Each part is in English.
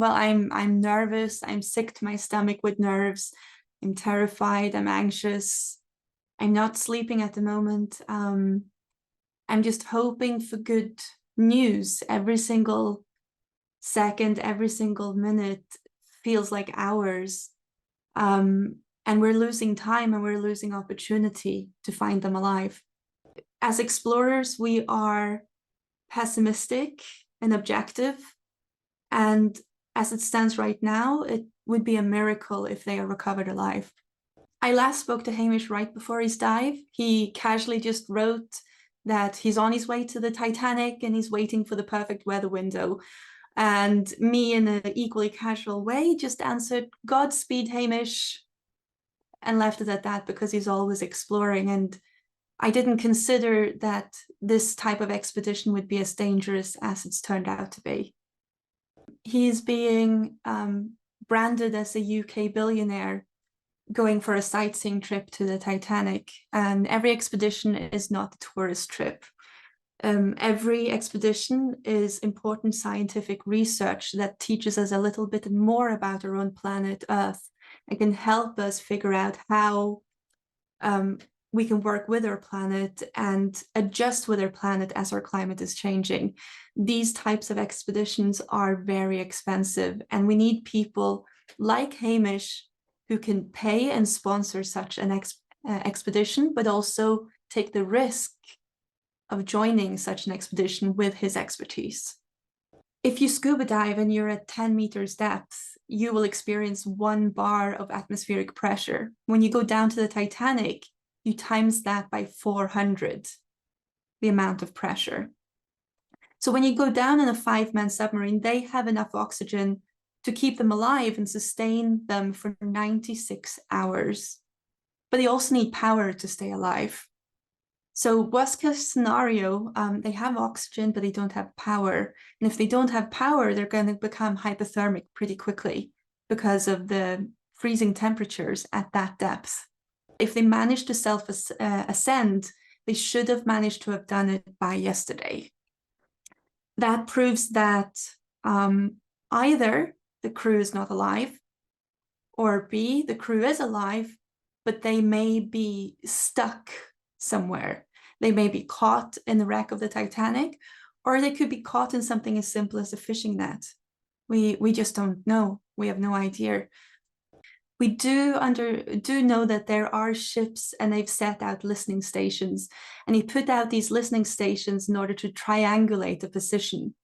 Well, I'm nervous. I'm sick to my stomach with nerves. I'm terrified. I'm anxious. I'm not sleeping at the moment. I'm just hoping for good news. Every single second, every single minute feels like hours. And we're losing time and we're losing opportunity to find them alive. As explorers, we are pessimistic and objective. And as it stands right now, it would be a miracle if they are recovered alive. I last spoke to Hamish right before his dive. He casually just wrote that he's on his way to the Titanic and he's waiting for the perfect weather window. And me, in an equally casual way, just answered, "Godspeed, Hamish," and left it at that because he's always exploring. And I didn't consider that this type of expedition would be as dangerous as it's turned out to be. He's being branded as a UK billionaire going for a sightseeing trip to the Titanic. And every expedition is not a tourist trip. Every expedition is important scientific research that teaches us a little bit more about our own planet Earth and can help us figure out how we can work with our planet and adjust with our planet as our climate is changing. These types of expeditions are very expensive, and we need people like Hamish who can pay and sponsor such an expedition, but also take the risk of joining such an expedition with his expertise. If you scuba dive and you're at 10 meters depth, you will experience 1 bar of atmospheric pressure. When you go down to the Titanic, you times that by 400, the amount of pressure. So when you go down in a 5-man submarine, they have enough oxygen to keep them alive and sustain them for 96 hours. But they also need power to stay alive. So worst case scenario, they have oxygen, but they don't have power. And if they don't have power, they're going to become hypothermic pretty quickly because of the freezing temperatures at that depth. If they manage to self-ascend, they should have managed to have done it by yesterday. That proves that either the crew is not alive, or B, the crew is alive, but they may be stuck somewhere. They may be caught in the wreck of the Titanic, or they could be caught in something as simple as a fishing net. We just don't know. We have no idea. We do know that there are ships and they've set out listening stations, and he put out these listening stations in order to triangulate the position.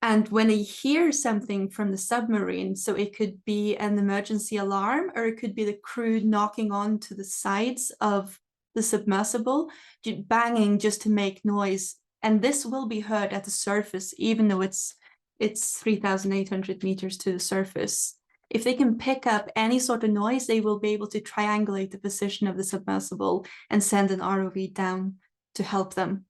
And when he hears something from the submarine, so it could be an emergency alarm, or it could be the crew knocking onto the sides of the submersible, banging just to make noise. And this will be heard at the surface, even though it's 3,800 meters to the surface. If they can pick up any sort of noise, they will be able to triangulate the position of the submersible and send an ROV down to help them.